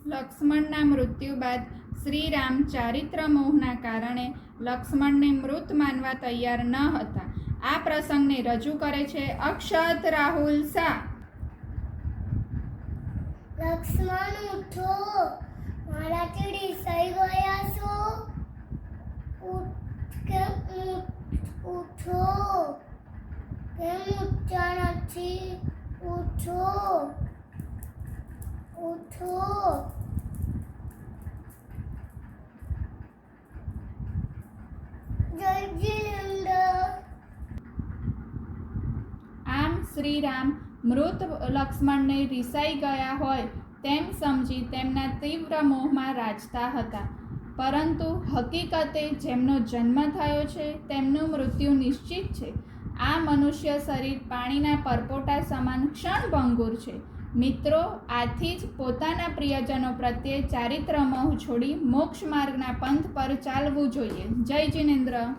લક્ષ્મણના મૃત્યુ બાદ શ્રી રામ ચારિત્ર મોહના કારણે લક્ષ્મણને મૃત માનવા તૈયાર ન હતા. આ પ્રસંગને રજૂ કરે છે અક્ષત રાહુલ શાહ. લક્ષ્મણ ઉઠો, મારાથી રિસાઈ ગયા છો. ઉઠો, કેમ ઉઠતા નથી? ઉઠો, ઉઠો. જય જિનેન્દ્ર. આમ શ્રીરામ મૃત લક્ષ્મણને રિસાઈ ગયા હોય તેમ સમજી તેમના તીવ્ર મોહમાં રાચતા હતા. પરંતુ હકીકતે જેમનો જન્મ થયો છે તેમનું મૃત્યુ નિશ્ચિત છે. આ મનુષ્ય શરીર પાણીના પરપોટા સમાન ક્ષણભંગુર છે. મિત્રો, આથી જ પોતાના પ્રિયજનો પ્રત્યે ચારિત્ર મોહ છોડી મોક્ષ માર્ગના પંથ પર ચાલવું જોઈએ. જય જિનેન્દ્ર.